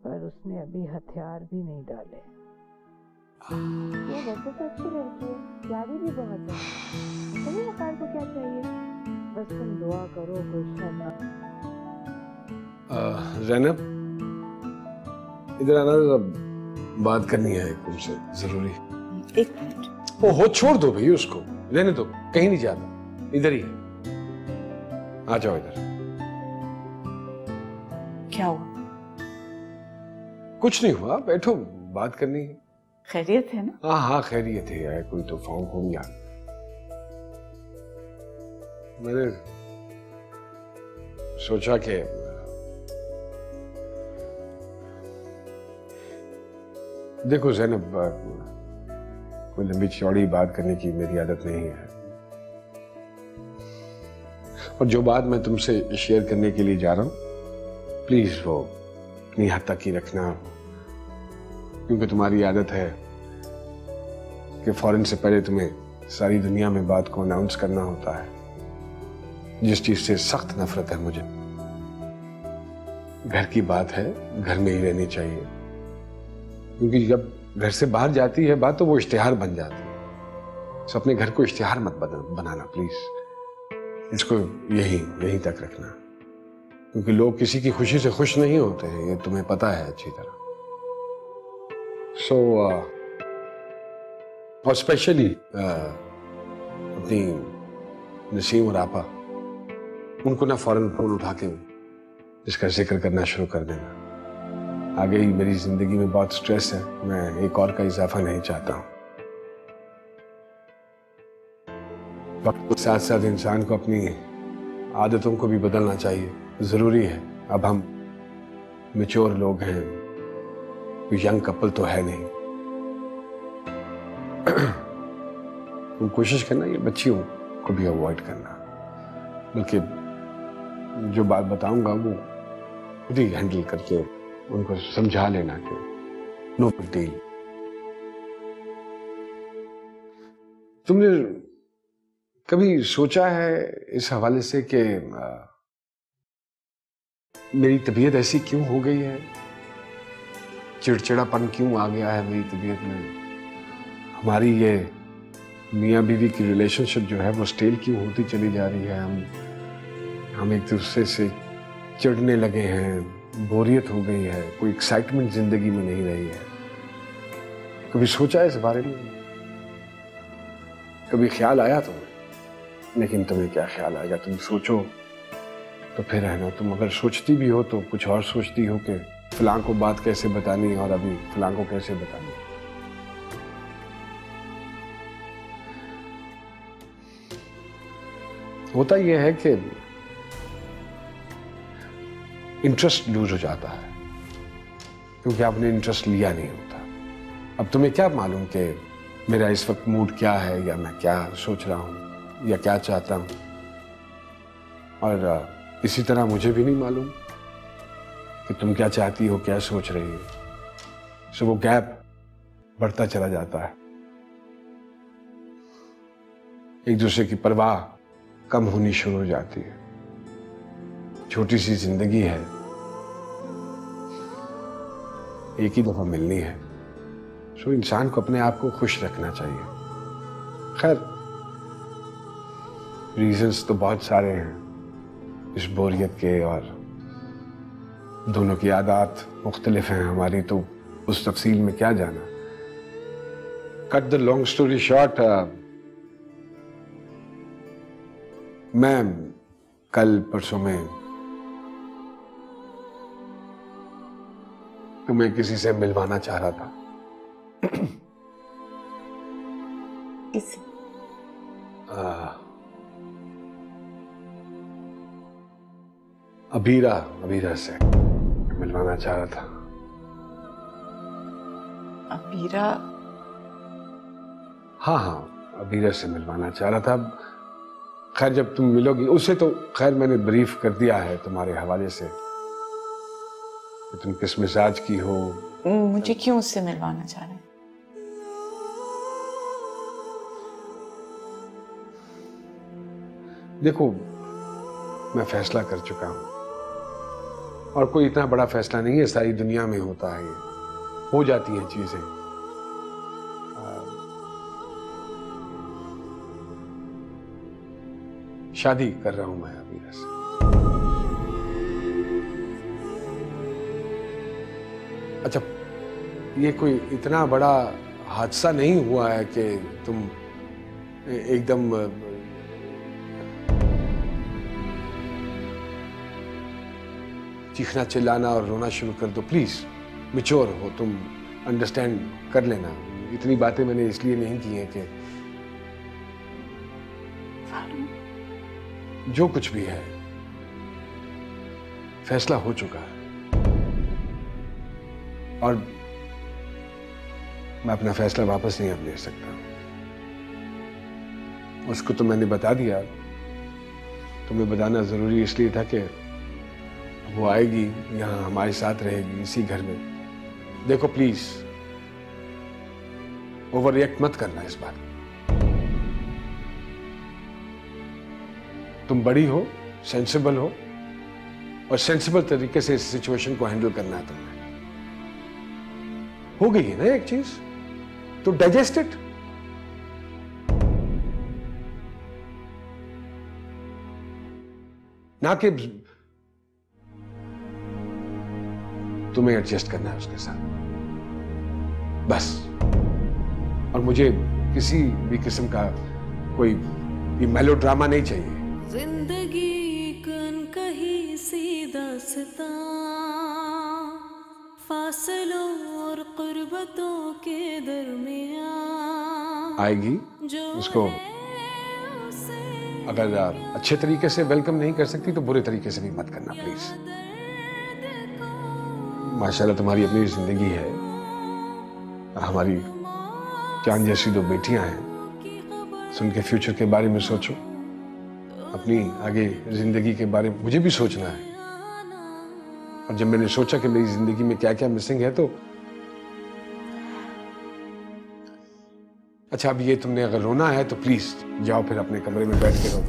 पर उसने अभी हथियार भी नहीं डाले। वो वैसे तो अच्छी लड़की है, प्यारी भी बहुत है। पता नहीं वकार को क्या चाहिए। बस तुम दुआ करो कोई शर ना। ज़ैनब, इधर आना, जरा बात करनी है तुमसे, जरूरी। एक मिनट। ओहो, छोड़ दो भाई उसको, रहने दो, कहीं नहीं जाता, इधर ही है। आ जाओ इधर। क्या हुआ? कुछ नहीं हुआ, बैठो, बात करनी है। खैरियत है ना? हाँ हाँ, खैरियत है यार, कोई तूफान हो गया। मैंने सोचा कि देखो ज़ैनब, कोई लंबी चौड़ी बात करने की मेरी आदत नहीं है, और जो बात मैं तुमसे शेयर करने के लिए जा रहा हूं, प्लीज वो अपनी हद तक ही रखना, क्योंकि तुम्हारी आदत है कि फौरन से पहले तुम्हें सारी दुनिया में बात को अनाउंस करना होता है, जिस चीज से सख्त नफरत है मुझे। घर की बात है, घर में ही रहनी चाहिए, क्योंकि जब घर से बाहर जाती है बात तो वो इश्तिहार बन जाती है। तो अपने घर को इश्तिहार मत बनाना प्लीज, इसको यहीं तक रखना, क्योंकि लोग किसी की खुशी से खुश नहीं होते हैं, ये तुम्हें पता है अच्छी तरह। और स्पेशली अपनी नसीम और आपा, उनको ना फौरन फोन उठा के इसका जिक्र करना शुरू कर देना। आगे ही मेरी जिंदगी में बहुत स्ट्रेस है, मैं एक और का इजाफा नहीं चाहता हूं। वक्त के साथ साथ इंसान को अपनी आदतों को भी बदलना चाहिए, जरूरी है। अब हम मैच्योर लोग हैं, कोई यंग कपल तो है नहीं। तुम कोशिश करना ये बच्चियों को भी अवॉइड करना, बल्कि जो बात बताऊंगा वो खुद ही हैंडल करके उनको समझा लेना कि नो बिग डील। तुमने कभी सोचा है इस हवाले से कि मेरी तबीयत ऐसी क्यों हो गई है, चिड़चिड़ापन क्यों आ गया है मेरी तबीयत में, हमारी ये मियाँ बीवी की रिलेशनशिप जो है वो स्टेल क्यों होती चली जा रही है, हम एक दूसरे से चिढ़ने लगे हैं, बोरियत हो गई है, कोई एक्साइटमेंट जिंदगी में नहीं रही है। कभी सोचा है इस बारे में? कभी ख्याल आया तुम्हें? लेकिन तुम्हें क्या ख्याल आएगा, तुम सोचो तो फिर है ना, तुम अगर सोचती भी हो तो कुछ और सोचती हो कि फलां को बात कैसे बतानी और अभी फलां को कैसे बतानी। होता यह है कि इंटरेस्ट लूज हो जाता है, क्योंकि आपने इंटरेस्ट लिया नहीं होता। अब तुम्हें क्या मालूम कि मेरा इस वक्त मूड क्या है, या मैं क्या सोच रहा हूं, या क्या चाहता हूं। और इसी तरह मुझे भी नहीं मालूम कि तुम क्या चाहती हो, क्या सोच रही हो। सो वो गैप बढ़ता चला जाता है, एक दूसरे की परवाह कम होनी शुरू हो जाती है। छोटी सी जिंदगी है, एक ही दफा मिलनी है, सो इंसान को अपने आप को खुश रखना चाहिए। खैर, रीजंस तो बहुत सारे हैं इस बोरियत के, और दोनों की आदत मुख्तलिफ हैं हमारी, तो उस तफसील में क्या जाना। Cut the long story short, मैं कल परसों में तुम्हें किसी से मिलवाना चाह रहा था। किससे? अबीरा से मिलवाना चाह रहा था। अबीरा? हाँ, अबीरा से मिलवाना चाह रहा था। खैर, जब तुम मिलोगी उससे तो खैर मैंने ब्रीफ कर दिया है तुम्हारे हवाले से कि तुम किस मिजाज की हो। मुझे क्यों उससे मिलवाना चाह रहे हैं? देखो, मैं फैसला कर चुका हूं और कोई इतना बड़ा फैसला नहीं है, सारी दुनिया में होता है, ये हो जाती हैं चीजें। शादी कर रहा हूं मैं अबीरा से। अच्छा, ये कोई इतना बड़ा हादसा नहीं हुआ है कि तुम एकदम चीखना चिल्लाना और रोना शुरू कर दो। प्लीज मैच्योर हो तुम, अंडरस्टैंड कर लेना। इतनी बातें मैंने इसलिए नहीं की हैं कि जो कुछ भी है फैसला हो चुका है और मैं अपना फैसला वापस नहीं अब ले सकता। उसको तो मैंने बता दिया, तुम्हें बताना जरूरी इसलिए था कि वो आएगी यहां, हमारे साथ रहेगी इसी घर में। देखो प्लीज ओवर रिएक्ट मत करना इस बात। तुम बड़ी हो, सेंसिबल हो और सेंसिबल तरीके से इस सिचुएशन को हैंडल करना है तुम्हें। हो गई है ना एक चीज, तो डाइजेस्ट इट। ना कि तुम्हें एडजस्ट करना है उसके साथ बस। और मुझे किसी भी किस्म का कोई मेलोड्रामा नहीं चाहिए। जिंदगी कन कहीं सी दास्तां, फासलों और कुर्बतों के दरमियां आएगी उसको अगर अच्छे तरीके से वेलकम नहीं कर सकती तो बुरे तरीके से भी मत करना प्लीज। माशाल्लाह तुम्हारी अपनी जिंदगी है, हमारी चांद जैसी दो बेटियां हैं। उनके फ्यूचर के बारे में सोचो, अपनी आगे जिंदगी के बारे में मुझे भी सोचना है। और जब मैंने सोचा कि मेरी जिंदगी में क्या क्या मिसिंग है तो अच्छा, अब ये तुमने अगर रोना है तो प्लीज जाओ फिर अपने कमरे में बैठ के रो।